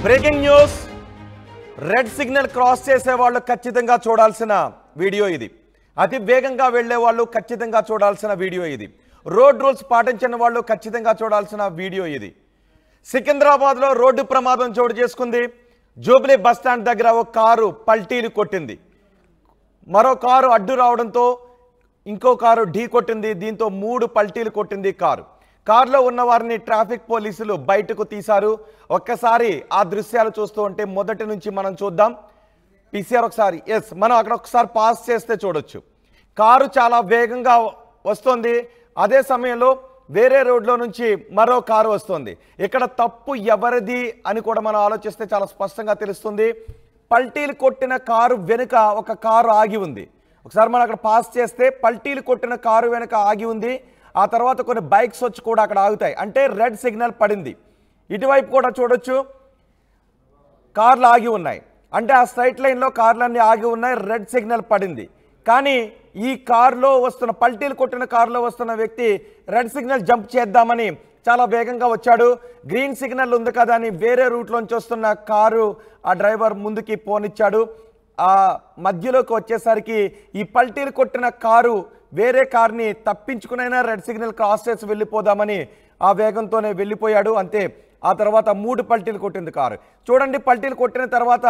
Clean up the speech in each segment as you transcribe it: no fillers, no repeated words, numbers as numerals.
Breaking news red signal cross చేసే వాళ్ళు ఖచ్చితంగా చూడాల్సిన వీడియో ఇది. అతి వేగంగా వెళ్లే వాళ్ళు ఖచ్చితంగా చూడాల్సిన వీడియో ఇది. రోడ్ రూల్స్ పాటించని వాళ్ళు ఖచ్చితంగా చూడాల్సిన వీడియో ఇది. సికింద్రాబాద్లో రోడ్డు ప్రమాదం చోటు చేసుకుంది. జూబ్లీ బస్ స్టాండ్ దగ్గర ఒక కారు పల్టీలు కొట్టింది. మరో కారు అడ్డు రావడంతో ఇంకో కారు ఢీ కొట్టింది. దీంతో 3 పల్టీలు కొట్టింది కారులో ఉన్న వారిని ట్రాఫిక్ పోలీసులు బయటకు తీశారు. ఒక్కసారి ఆ దృశ్యాలు చూస్తూ ఉంటే మొదటి నుంచి మనం చూద్దాం. పీసీఆర్ ఒకసారి మనం అక్కడ ఒకసారి పాస్ చేస్తే చూడొచ్చు. కారు చాలా వేగంగా వస్తుంది. అదే సమయంలో వేరే రోడ్లో నుంచి మరో కారు వస్తుంది. ఇక్కడ తప్పు ఎవరిది అని కూడా మనం ఆలోచిస్తే చాలా స్పష్టంగా తెలుస్తుంది. పల్టీలు కొట్టిన కారు వెనుక ఒక కారు ఆగి ఉంది. ఒకసారి మనం అక్కడ పాస్ చేస్తే పల్టీలు కొట్టిన కారు వెనుక ఆగి ఉంది. ఆ తర్వాత కొన్ని బైక్స్ వచ్చి కూడా అక్కడ ఆగుతాయి. అంటే రెడ్ సిగ్నల్ పడింది. ఇటువైపు కూడా చూడొచ్చు కార్లు ఆగి ఉన్నాయి. అంటే ఆ స్ట్రైట్ లైన్లో కార్లన్నీ ఆగి ఉన్నాయి. రెడ్ సిగ్నల్ పడింది. కానీ ఈ కారులో వస్తున్న పల్టీలు కొట్టిన కారులో వస్తున్న వ్యక్తి రెడ్ సిగ్నల్ జంప్ చేద్దామని చాలా వేగంగా వచ్చాడు. గ్రీన్ సిగ్నల్ ఉంది కదా అని వేరే రూట్లోంచి వస్తున్న కారు ఆ డ్రైవర్ ముందుకి పోనిచ్చాడు. ఆ మధ్యలోకి వచ్చేసరికి ఈ పల్టీలు కొట్టిన కారు వేరే కార్ని తప్పించుకునైనా రెడ్ సిగ్నల్ క్రాస్ చేసి వెళ్ళిపోదామని ఆ వేగంతోనే వెళ్ళిపోయాడు. అంతే. ఆ తర్వాత 3 పల్టీలు కొట్టింది కారు. చూడండి, పల్టీలు కొట్టిన తర్వాత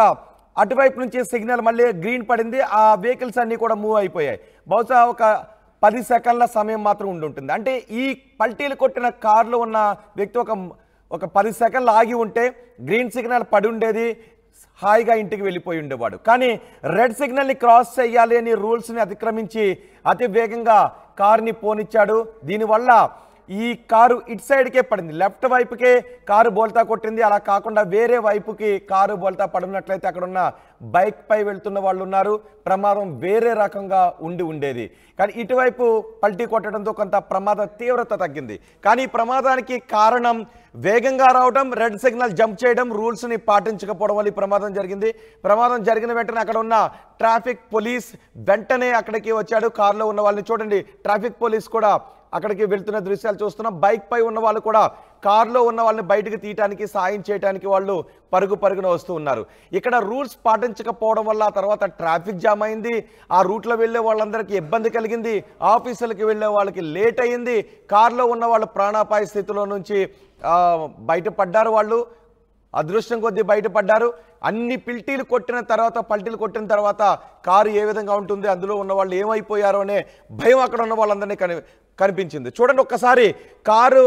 అటువైపు నుంచి సిగ్నల్ మళ్ళీ గ్రీన్ పడింది. ఆ వెహికల్స్ అన్నీ కూడా మూవ్ అయిపోయాయి. బహుశా ఒక 10 సెకండ్ల సమయం మాత్రం ఉండుంటుంది. అంటే ఈ పల్టీలు కొట్టిన కారులో ఉన్న వ్యక్తి ఒక 10 సెకండ్లు ఆగి ఉంటే గ్రీన్ సిగ్నల్ పడి ఉండేది. హాయిగా ఇంటికి వెళ్ళిపోయి ఉండేవాడు. కానీ రెడ్ సిగ్నల్ని క్రాస్ చేయాలి అని రూల్స్ని అతిక్రమించి అతి వేగంగా కారుని పోనిచ్చాడు. దీనివల్ల ఈ కారు ఇటు సైడ్కే పడింది. లెఫ్ట్ వైపుకే కారు బోల్తా కొట్టింది. అలా కాకుండా వేరే వైపుకి కారు బోల్తా పడినట్లయితే అక్కడ ఉన్న బైక్ పై వెళ్తున్న వాళ్ళు ఉన్నారు. ప్రమాదం వేరే రకంగా ఉండేది. కానీ ఇటువైపు పల్టీ కొట్టడంతో కొంత ప్రమాద తీవ్రత తగ్గింది. కానీ ఈ ప్రమాదానికి కారణం వేగంగా రావడం, రెడ్ సిగ్నల్ జంప్ చేయడం, రూల్స్ని పాటించకపోవడం వల్ల ఈ ప్రమాదం జరిగింది. ప్రమాదం జరిగిన వెంటనే అక్కడ ఉన్న ట్రాఫిక్ పోలీస్ వెంటనే అక్కడికి వచ్చాడు. కారులో ఉన్న వాళ్ళని చూడండి, ట్రాఫిక్ పోలీస్ కూడా అక్కడికి వెళ్తున్న దృశ్యాలు చూస్తున్నాం. బైక్ పై ఉన్న వాళ్ళు కూడా కారులో ఉన్న వాళ్ళని బయటకు తీయడానికి సాయం చేయడానికి వాళ్ళు పరుగున వస్తూ ఉన్నారు. ఇక్కడ రూల్స్ పాటించకపోవడం వల్ల తర్వాత ట్రాఫిక్ జామ్ అయింది. ఆ రూట్లో వెళ్ళే వాళ్ళందరికీ ఇబ్బంది కలిగింది. ఆఫీసులకు వెళ్ళే వాళ్ళకి లేట్ అయ్యింది. కారులో ఉన్న వాళ్ళు ప్రాణాపాయ స్థితిలో నుంచి బయటపడ్డారు. వాళ్ళు అదృష్టం కొద్దీ బయటపడ్డారు. అన్ని పల్టీలు కొట్టిన తర్వాత కారు ఏ విధంగా ఉంటుంది, అందులో ఉన్న వాళ్ళు ఏమైపోయారో అనే భయం అక్కడ ఉన్న వాళ్ళందరినీ కనిపించింది. చూడండి, ఒక్కసారి కారు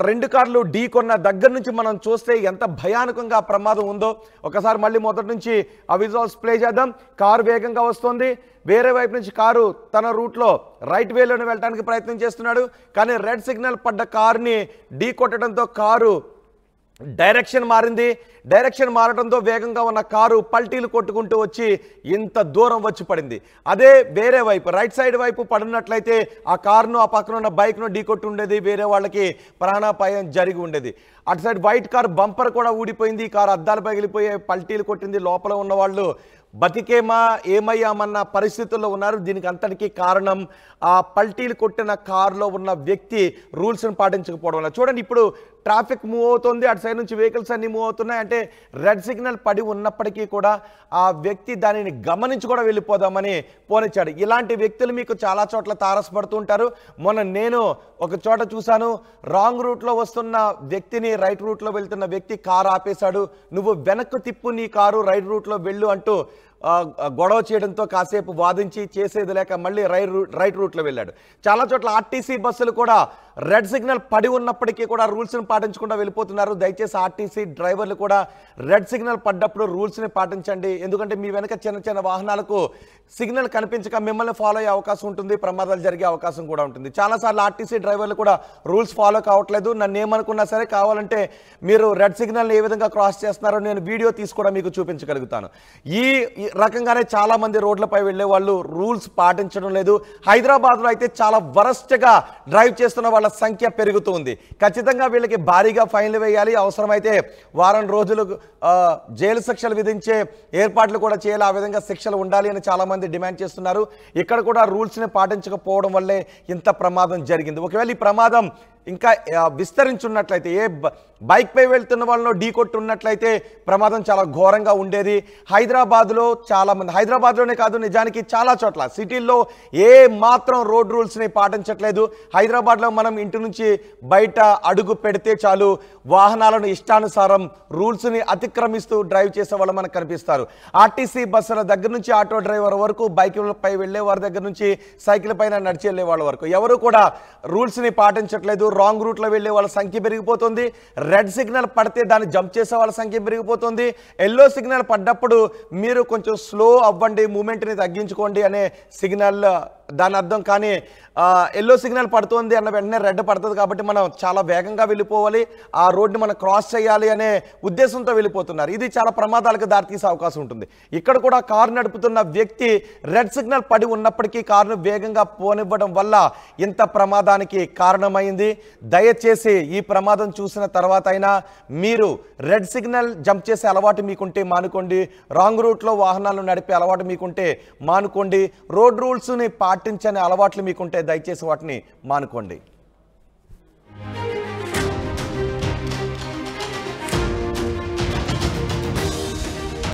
2 కార్లు ఢీ కొన్న దగ్గర నుంచి మనం చూస్తే ఎంత భయానకంగా ప్రమాదం ఉందో ఒకసారి మళ్ళీ మొదటి నుంచి ఆ విజువల్స్ ప్లే చేద్దాం. కారు వేగంగా వస్తుంది. వేరే వైపు నుంచి కారు తన రూట్లో రైట్ వేలోనే వెళ్ళడానికి ప్రయత్నం చేస్తున్నాడు. కానీ రెడ్ సిగ్నల్ పడ్డ కారుని ఢీ కొట్టడంతో కారు డైరెక్షన్ మారింది. డైరెక్షన్ మారడంతో వేగంగా ఉన్న కారు పల్టీలు కొట్టుకుంటూ వచ్చి ఇంత దూరం వచ్చి పడింది. అదే వేరే వైపు రైట్ సైడ్ వైపు పడినట్లయితే ఆ కారును, ఆ పక్కన ఉన్న బైక్ను ఢీ కొట్టి ఉండేది. వేరే వాళ్ళకి ప్రాణాపాయం జరిగి ఉండేది. అటు సైడ్ వైట్ కారు బంపర్ కూడా ఊడిపోయింది. ఈ కారు అద్దాలు పగిలిపోయే పల్టీలు కొట్టింది. లోపల ఉన్న వాళ్ళు బతికేమా ఏమయ్యామన్న పరిస్థితుల్లో ఉన్నారు. దీనికి అంతటికీ కారణం ఆ పల్టీలు కొట్టిన కారులో ఉన్న వ్యక్తి రూల్స్ని పాటించకపోవడం వల్ల. చూడండి, ఇప్పుడు ట్రాఫిక్ మూవ్ అవుతుంది. అటు సైడ్ నుంచి వెహికల్స్ అన్నీ మూవ్ అవుతున్నాయి. అంటే రెడ్ సిగ్నల్ పడి ఉన్నప్పటికీ కూడా ఆ వ్యక్తి దానిని గమనించి కూడా వెళ్ళిపోదామని పోనిచ్చాడు. ఇలాంటి వ్యక్తులు మీకు చాలా చోట్ల తారసపడుతూ ఉంటారు. మొన్న నేను ఒక చోట చూశాను. రాంగ్ రూట్లో వస్తున్న వ్యక్తిని రైట్ రూట్లో వెళ్తున్న వ్యక్తి కారు ఆపేశాడు. నువ్వు వెనక్కు తిప్పు, నీ కారు రైట్ రూట్లో వెళ్ళు అంటూ గొడవ చేయడంతో కాసేపు వాదించి చేసేది లేక మళ్ళీ రైట్ రూట్లో వెళ్ళాడు. చాలా చోట్ల ఆర్టీసీ బస్సులు కూడా రెడ్ సిగ్నల్ పడి ఉన్నప్పటికీ కూడా రూల్స్ని పాటించకుండా వెళ్ళిపోతున్నారు. దయచేసి ఆర్టీసీ డ్రైవర్లు కూడా రెడ్ సిగ్నల్ పడ్డప్పుడు రూల్స్ని పాటించండి. ఎందుకంటే మీ వెనక చిన్న వాహనాలకు సిగ్నల్ కనిపించక మిమ్మల్ని ఫాలో అయ్యే అవకాశం ఉంటుంది. ప్రమాదాలు జరిగే అవకాశం కూడా ఉంటుంది. చాలాసార్లు ఆర్టీసీ డ్రైవర్లు కూడా రూల్స్ ఫాలో కావట్లేదు. నన్ను ఏమనుకున్నా సరే కావాలంటే మీరు రెడ్ సిగ్నల్ని ఏ విధంగా క్రాస్ చేస్తున్నారో నేను వీడియో తీసి కూడా మీకు చూపించగలుగుతాను. ఈ రకంగానే చాలా మంది రోడ్లపై వెళ్ళే వాళ్ళు రూల్స్ పాటించడం లేదు. హైదరాబాద్లో అయితే చాలా వరస్ట్గా డ్రైవ్ చేస్తున్న వాళ్ళ సంఖ్య పెరుగుతుంది. ఖచ్చితంగా వీళ్ళకి భారీగా ఫైన్లు వేయాలి. అవసరమైతే వారం రోజులు జైలు శిక్షలు విధించే ఏర్పాట్లు కూడా చేయాలి. ఆ విధంగా శిక్షలు ఉండాలి అని చాలా మంది డిమాండ్ చేస్తున్నారు. ఇక్కడ కూడా రూల్స్ని పాటించకపోవడం వల్లే ఇంత ప్రమాదం జరిగింది. ఒకవేళ ఈ ప్రమాదం ఇంకా విస్తరించున్నట్లయితే బైక్ పై వెళ్తున్న వాళ్ళలో ఢీ కొట్టున్నట్లయితే ప్రమాదం చాలా ఘోరంగా ఉండేది. హైదరాబాద్లో చాలామంది, హైదరాబాద్లోనే కాదు నిజానికి చాలా చోట్ల సిటీల్లో ఏ మాత్రం రోడ్ రూల్స్ని పాటించట్లేదు. హైదరాబాద్లో మనం ఇంటి నుంచి బయట అడుగు పెడితే చాలు వాహనాలను ఇష్టానుసారం రూల్స్ని అతిక్రమిస్తూ డ్రైవ్ చేసే వాళ్ళు మనకు కనిపిస్తారు. ఆర్టీసీ బస్సుల దగ్గర నుంచి ఆటో డ్రైవర్ వరకు, బైకులపై వెళ్ళే వారి దగ్గర నుంచి సైకిల్ పైన నడిచి వెళ్ళే వాళ్ళ వరకు ఎవరు కూడా రూల్స్ని పాటించట్లేదు. రాంగ్ రూట్లో వెళ్ళే వాళ్ళ సంఖ్య పెరిగిపోతుంది. రెడ్ సిగ్నల్ పడితే దాన్ని జంప్ చేసే వాళ్ళ సంఖ్య పెరిగిపోతుంది. ఎల్లో సిగ్నల్ పడ్డప్పుడు మీరు కొంచెం స్లో అవ్వండి, మూమెంట్ని తగ్గించుకోండి అనే సిగ్నల్ దాని అర్థం. కానీ ఎల్లో సిగ్నల్ పడుతుంది అన్న వెంటనే రెడ్ పడుతుంది కాబట్టి మనం చాలా వేగంగా వెళ్ళిపోవాలి, ఆ రోడ్ని మనం క్రాస్ చేయాలి అనే ఉద్దేశంతో వెళ్ళిపోతున్నారు. ఇది చాలా ప్రమాదాలకు దారితీసే అవకాశం ఉంటుంది. ఇక్కడ కూడా కారు నడుపుతున్న వ్యక్తి రెడ్ సిగ్నల్ పడి ఉన్నప్పటికీ కారును వేగంగా పోనివ్వడం వల్ల ఇంత ప్రమాదానికి కారణమైంది. దయచేసి ఈ ప్రమాదం చూసిన తర్వాత అయినా మీరు రెడ్ సిగ్నల్ జంప్ చేసే అలవాటు మీకుంటే మానుకోండి. రాంగ్ రూట్లో వాహనాలను నడిపే అలవాటు మీకుంటే మానుకోండి. రోడ్ రూల్స్ని పాటించని అలవాట్లు మీకుంటే దయచేసి వాటిని మానుకోండి.